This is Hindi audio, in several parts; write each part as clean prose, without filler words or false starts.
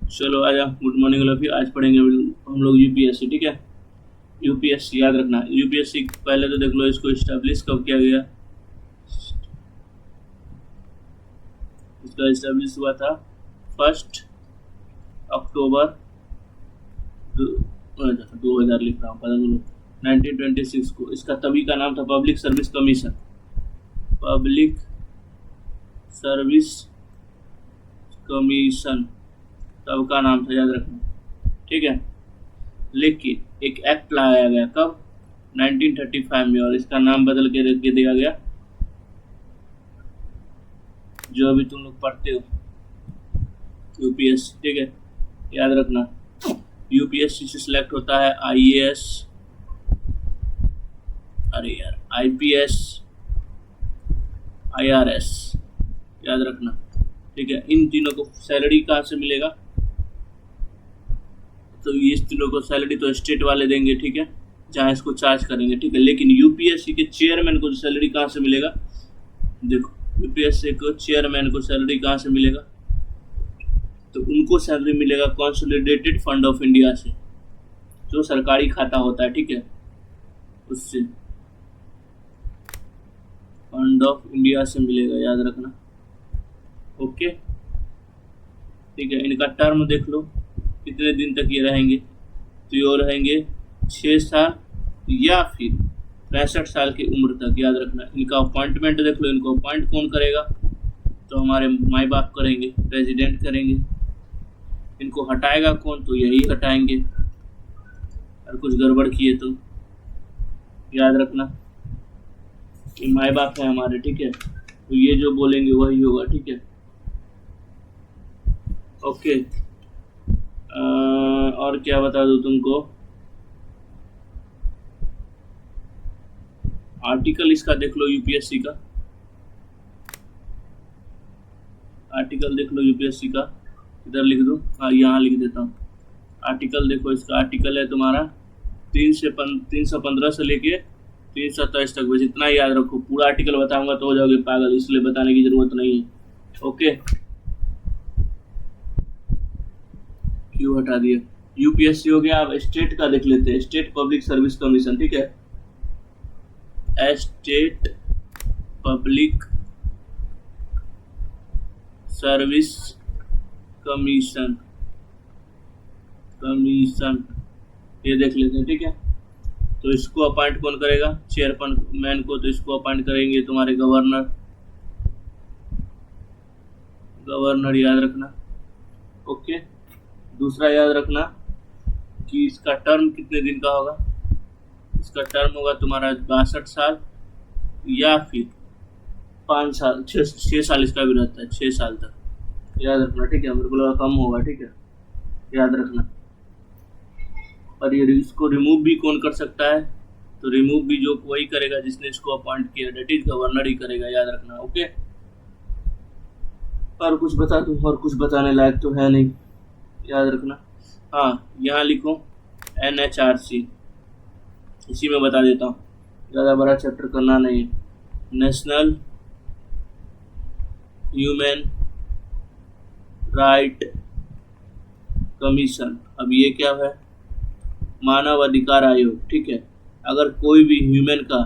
चलो आजा, good morning all of you. आज पढ़ेंगे हम लोग यूपीएससी, ठीक है। यूपीएससी याद रखना। यूपीएससी पहले तो देख लो इसको इस्टेब्लिश कब किया गया। इसका इस्टेब्लिश हुआ था 1 अक्टूबर 2000 लिख रहा हूँ, पता नहीं 1926 को। इसका तभी का नाम था public service commission. Public service commission तब का नाम था, याद रखना, ठीक है। लेकिन एक एक्ट लाया गया कब, 1935 में, और इसका नाम बदल के रख दिया गया, जो अभी तुम लोग पढ़ते हो यूपीएससी, ठीक है। याद रखना, यूपीएससी से सिलेक्ट होता है आईएएस, अरे यार आईपीएस, आईआरएस, याद रखना, ठीक है। इन तीनों को सैलरी कहाँ से मिलेगा, तो इस तीनों को सैलरी तो स्टेट वाले देंगे, ठीक है, जहाँ इसको चार्ज करेंगे, ठीक है। लेकिन यूपीएससी के चेयरमैन को सैलरी कहाँ से मिलेगा, देखो यूपीएससी को चेयरमैन को सैलरी कहाँ से मिलेगा, तो उनको सैलरी मिलेगा कंसोलिडेटेड फंड ऑफ इंडिया से, जो सरकारी खाता होता है, ठीक है, उससे फंड ऑफ इंडिया से मिलेगा, याद रखना, ओके, ठीक है। इनका टर्म देख लो कितने दिन तक ये रहेंगे, तो ये रहेंगे 6 साल या फिर 65 साल की उम्र तक, याद रखना। इनका अपॉइंटमेंट देख लो, इनको अपॉइंट कौन करेगा, तो हमारे माई बाप करेंगे, प्रेसिडेंट करेंगे। इनको हटाएगा कौन, तो यही हटाएंगे, और कुछ गड़बड़ किए तो याद रखना कि माई बाप है हमारे, ठीक है, तो ये जो बोलेंगे वही होगा, ठीक है, ओके। और क्या बता दूं तुमको, आर्टिकल इसका देख लो यूपीएससी का, आर्टिकल देख लो यूपीएससी का, इधर लिख दो, हाँ यहाँ लिख देता हूँ। आर्टिकल देखो, इसका आर्टिकल है तुम्हारा 315 से लेके 327 तक, बस इतना ही याद रखो। पूरा आर्टिकल बताऊंगा तो हो जाओगे पागल, इसलिए बताने की जरूरत नहीं है, ओके। क्यों हटा दिया, यूपीएससी हो गया। अब स्टेट का देख लेते हैं, स्टेट पब्लिक सर्विस कमीशन, ठीक है, स्टेट पब्लिक सर्विस कमीशन, ये देख लेते हैं, ठीक है। तो इसको अपॉइंट कौन करेगा, चेयरमैन को, तो इसको अपॉइंट करेंगे तुम्हारे गवर्नर, याद रखना, ओके। दूसरा याद रखना कि इसका टर्म कितने दिन का होगा, इसका टर्म होगा तुम्हारा 62 साल या फिर 5 साल, 6 साल इसका भी रहता है, 6 साल तक, याद रखना, ठीक है। मेरे को लगा कम होगा, ठीक है, याद रखना। और ये इसको रिमूव भी कौन कर सकता है, तो रिमूव भी जो वही करेगा जिसने इसको अपॉइंट किया, डेट इज गवर्नर ही करेगा, याद रखना, ओके। और कुछ बता दूं, और कुछ बताने लायक तो है नहीं, याद रखना। हाँ यहाँ लिखो NHRC, इसी में बता देता हूँ, ज़्यादा बड़ा चैप्टर करना नहीं है। नेशनल ह्यूमन राइट कमीशन, अब ये क्या है, मानव अधिकार आयोग, ठीक है। अगर कोई भी ह्यूमन का,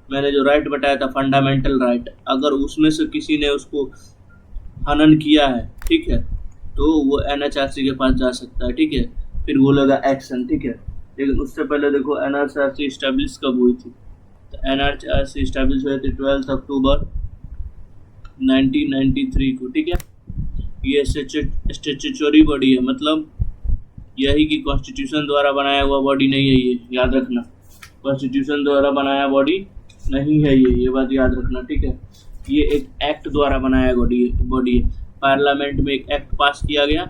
मैंने जो राइट बताया था फंडामेंटल राइट, अगर उसमें से किसी ने उसको हनन किया है, ठीक है, तो वो NHRC के पास जा सकता है, ठीक है, फिर वो लगा एक्शन, ठीक है। लेकिन उससे पहले देखो NHRC इस्टेब्लिश कब हुई थी, तो NHRC इस्टेब्लिश हुई थी 12 अक्टूबर 1993 को, ठीक है। ये स्टैट्यूटरी बॉडी है, मतलब यही कि कॉन्स्टिट्यूशन द्वारा बनाया हुआ बॉडी नहीं है ये, याद रखना, कॉन्स्टिट्यूशन द्वारा बनाया बॉडी नहीं है ये बात याद रखना, ठीक है। ये एक एक्ट द्वारा बनाया बॉडी है, पार्लियामेंट में एक एक्ट पास किया गया,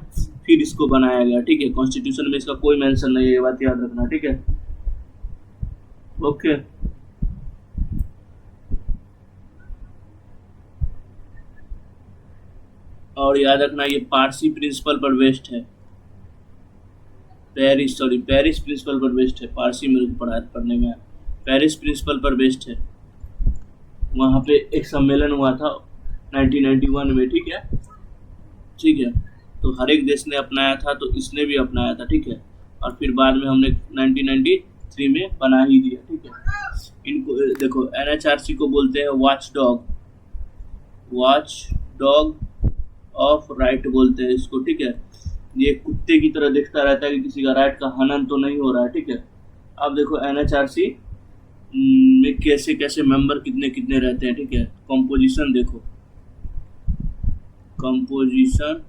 फिर इसको बनाया गया, ठीक है। कॉन्स्टिट्यूशन में इसका कोई मेंशन नहीं है, ये बात याद रखना, ठीक है, ओके। और याद रखना ये पारसी प्रिंसिपल पर बेस्ड है, पेरिस प्रिंसिपल पर बेस्ड है, पारसी मेरे को पढ़ने में पेरिस प्रिंसिपल पर बेस्ड है। वहाँ पे एक सम्मेलन हुआ था 1991 में, ठीक है, तो हर एक देश ने अपनाया था, तो इसने भी अपनाया था, ठीक है। और फिर बाद में हमने 1993 में बना ही दिया, ठीक है। इनको देखो NHRC को बोलते हैं वॉच डॉग ऑफ राइट बोलते हैं इसको, ठीक है। ये कुत्ते की तरह देखता रहता है कि किसी का राइट का हनन तो नहीं हो रहा है, ठीक है। अब देखो NHRC में कैसे कैसे मेंबर कितने कितने रहते हैं, ठीक है। कंपोजिशन देखो, कंपोजिशन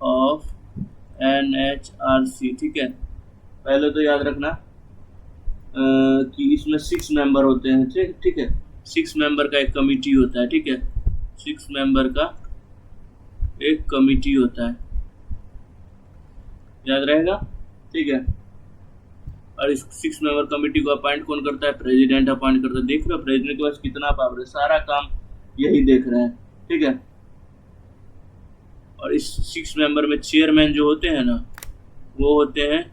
ऑफ NHRC, ठीक है। पहले तो याद रखना कि इसमें 6 मेंबर होते हैं, ठीक है। 6 मेंबर का एक कमिटी होता है, ठीक है। 6 मेंबर का एक कमिटी होता है, याद रहेगा, ठीक है। और इस 6 मेंबर कमिटी को अपॉइंट कौन करता है? प्रेसिडेंट अपॉइंट करता है। देख रहे हो प्रेसिडेंट के पास कितना पावर है, सारा काम यही देख रहे हैं, ठीक है। और इस 6 मेंबर में चेयरमैन जो होते हैं ना, वो होते हैं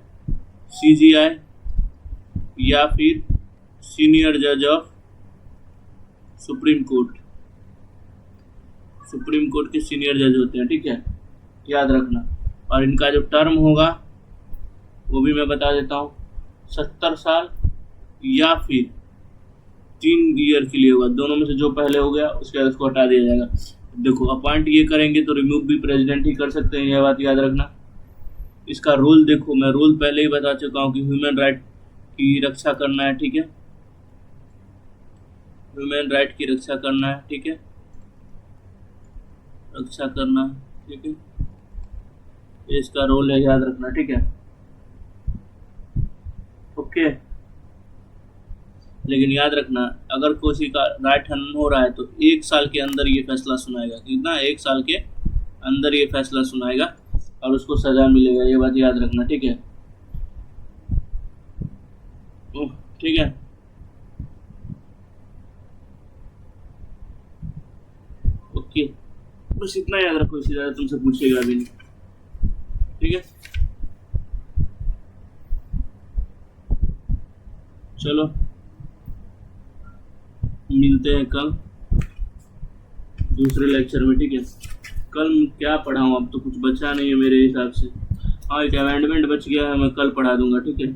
CGI या फिर सीनियर जज ऑफ सुप्रीम कोर्ट के सीनियर जज होते हैं, ठीक है, याद रखना। और इनका जो टर्म होगा वो भी मैं बता देता हूँ, 70 साल या फिर 3 ईयर के लिए होगा। दोनों में से जो पहले हो गया उसके बाद उसको हटा दिया जाएगा। देखो अपॉइंट ये करेंगे तो रिमूव भी प्रेसिडेंट ही कर सकते हैं, यह बात याद रखना। इसका रूल देखो, मैं रूल पहले ही बता चुका हूँ कि ह्यूमन राइट की रक्षा करना है, ठीक है। ह्यूमन राइट की रक्षा करना है, ठीक है, रक्षा करना, ठीक है। ये इसका रोल है, याद रखना, ठीक है, ओके। लेकिन याद रखना, अगर किसी का राइट हनन हो रहा है तो 1 साल के अंदर ये फैसला सुनाएगा, कितना? 1 साल के अंदर ये फैसला सुनाएगा और उसको सजा मिलेगा, ये बात याद रखना, ठीक है, ठीक है। ओके, बस इतना याद रखो, इससे ज़्यादा तुमसे पूछेगा भी नहीं, ठीक है। चलो मिलते हैं कल दूसरे लेक्चर में, ठीक है। कल क्या पढ़ाऊँ, अब तो कुछ बचा नहीं है मेरे हिसाब से। हाँ, एक अमेंडमेंट बच गया है, मैं कल पढ़ा दूंगा, ठीक है।